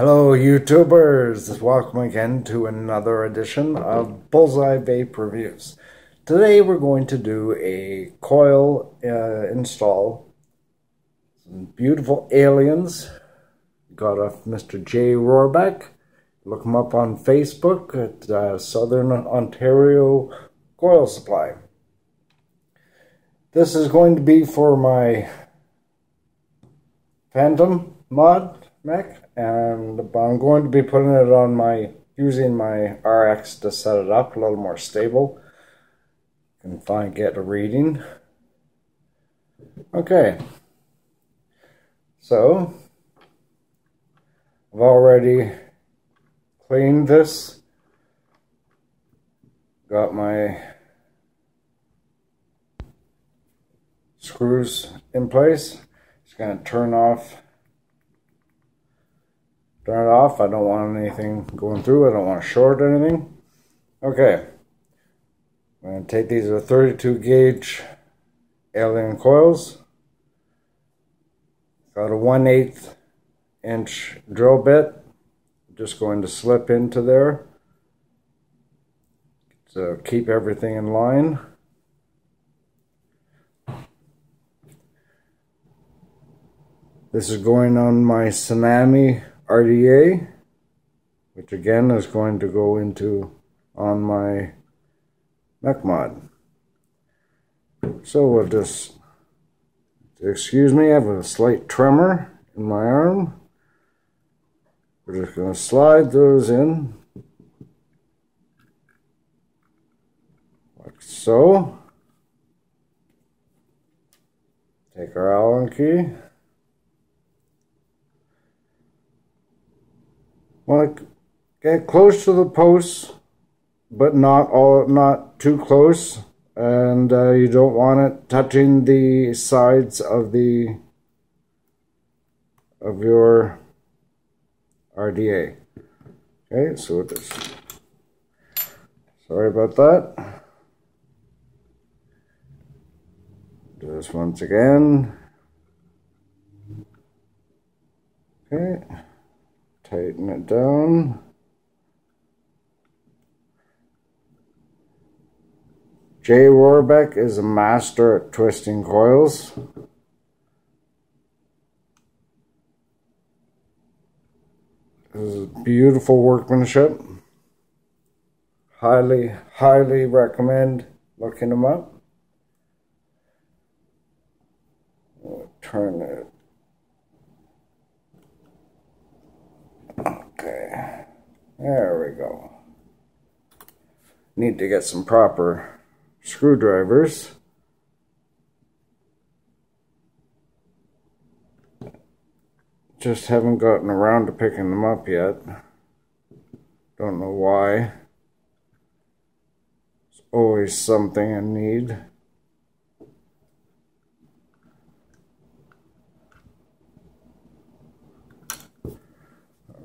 Hello YouTubers, welcome again to another edition of Bullseye Vape Reviews. Today we're going to do a coil install. Some beautiful aliens. Got off Mr. Jay Rorbeck. Look him up on Facebook at Southern Ontario Coil Supply. This is going to be for my Phantom mod mech, and I'm going to be putting it on using my RX to set it up a little more stable. Can get a reading. Okay, so I've already cleaned this. Got my screws in place. Just going to turn it off. I don't want anything going through. I don't want to short anything. Okay. I'm going to take these are 32 gauge alien coils. Got a 1/8 inch drill bit. Just going to slip into there to keep everything in line. This is going on my Tsunami RDA, which again is going to go on my mech mod. So we'll just, excuse me, I have a slight tremor in my arm. We're just going to slide those in, like so. Take our Allen key. Want to get close to the posts, but not too close, and you don't want it touching the sides of your RDA. Okay, so just sorry about that. Do this once again. Okay. Tighten it down. Jay Rorbeck is a master at twisting coils. This is beautiful workmanship. Highly recommend looking him up. Turn it. Okay, there we go. Need to get some proper screwdrivers. Just haven't gotten around to picking them up yet. Don't know why. It's always something I need.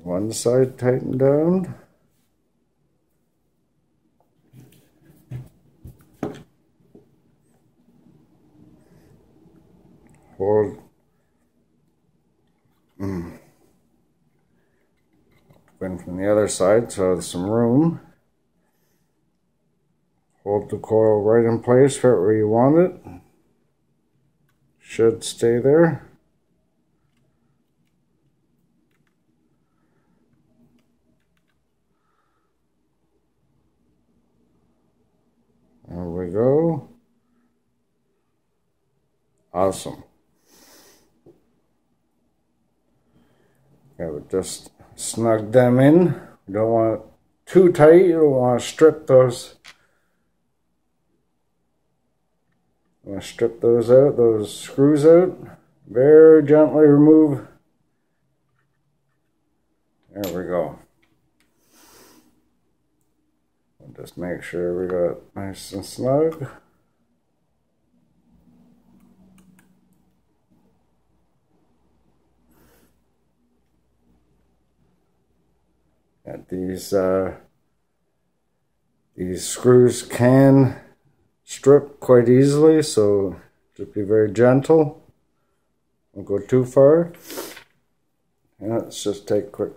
One side tightened down. Hold. Going from the other side so there's some room. Hold the coil right in place right where you want it. Should stay there. There we go. Awesome. Okay, we just snug them in. You don't want it too tight. You don't want to strip those. You want to strip those out, those screws out. Very gently remove. There we go. Just make sure we got nice and snug. Got these screws can strip quite easily, so just be very gentle. Don't go too far. And let's just take a quick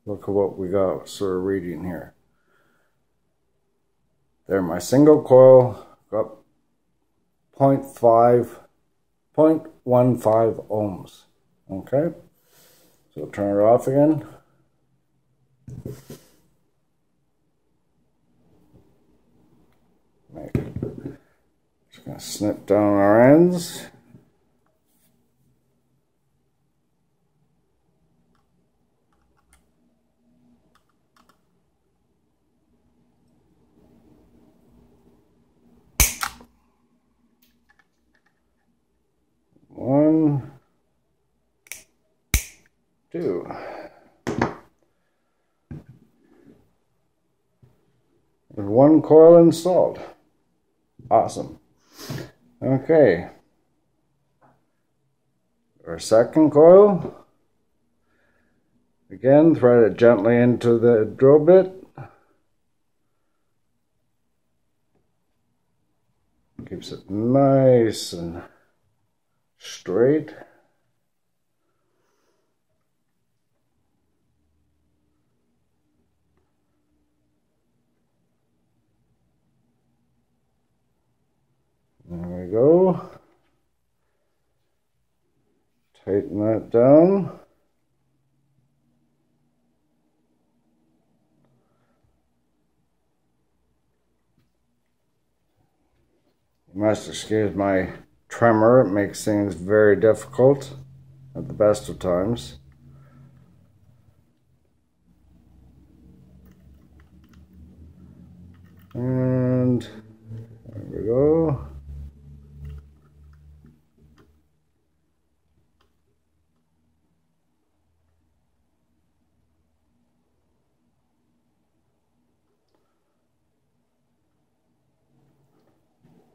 look at what we got sort of reading here. There, my single coil got 0.15 ohms. Okay, so turn it off again. Just gonna snip down our ends. One, two. There's one coil installed. Awesome. Okay. Our second coil. Again, thread it gently into the drill bit. Keeps it nice and straight. There we go. Tighten that down. You must excuse my tremor. It makes things very difficult at the best of times. And there we go.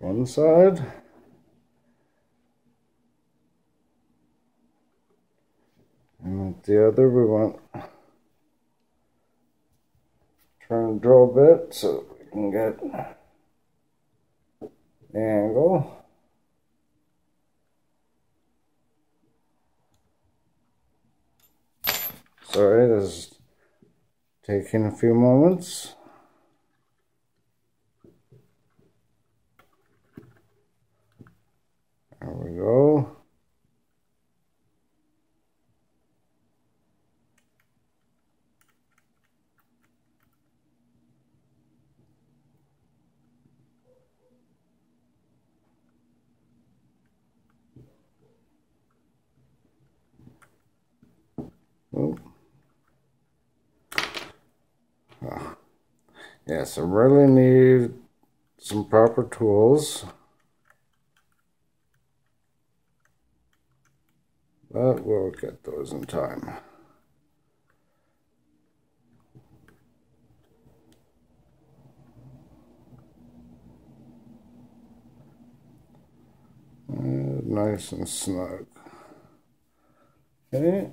One side. And with the other, we want to turn the drill bit so we can get the angle. Sorry, this is taking a few moments. There we go. Yes, I really need some proper tools, but we'll get those in time. Nice and snug. Okay.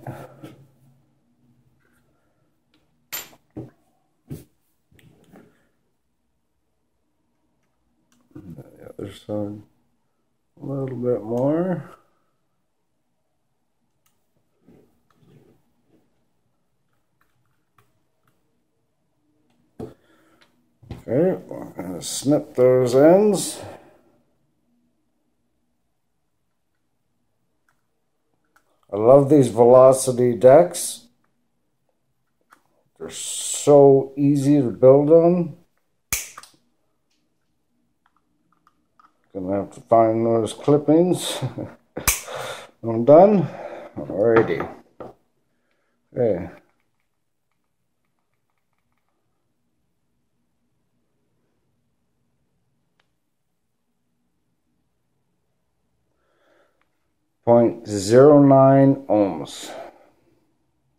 The other side a little bit more. Okay, we're going to snip those ends. I love these velocity decks. They're so easy to build on. Gonna have to find those clippings. I'm done. Alrighty. Okay. .09 ohms.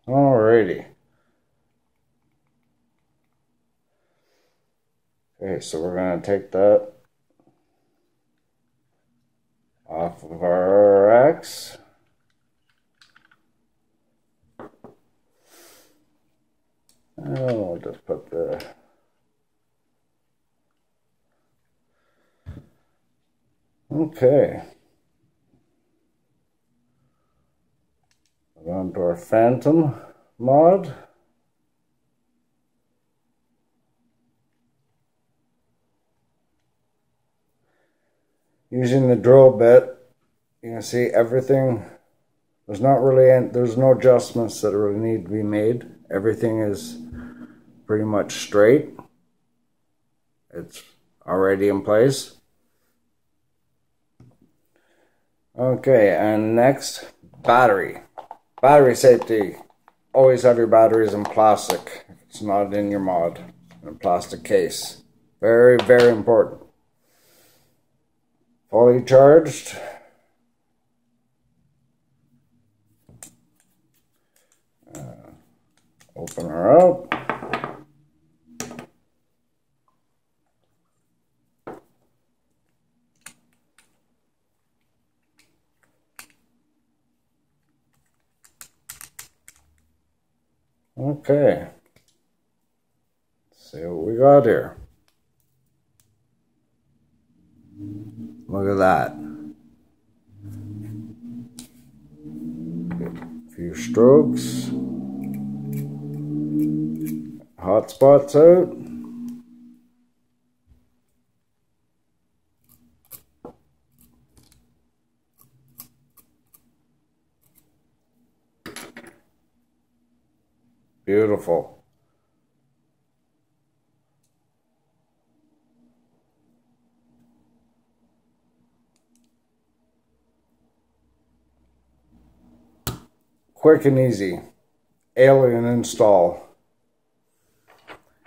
Alrighty. Okay, so we're gonna take that off of our racks. And we'll just put the okay. On to our Phantom mod. Using the drill bit, you can see everything. There's no adjustments that really need to be made. Everything is pretty much straight. It's already in place. Okay, and next, battery. Battery safety. Always have your batteries in plastic. If it's not in your mod, in a plastic case. Very, very important. Fully charged. Open her up. Okay. Let's see what we got here. Look at that. A few strokes. Hot spots out. Beautiful. Quick and easy. Alien install.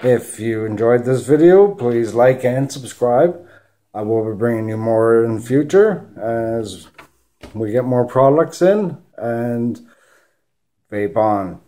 If you enjoyed this video, please like and subscribe. I will be bringing you more in the future as we get more products in and vape on.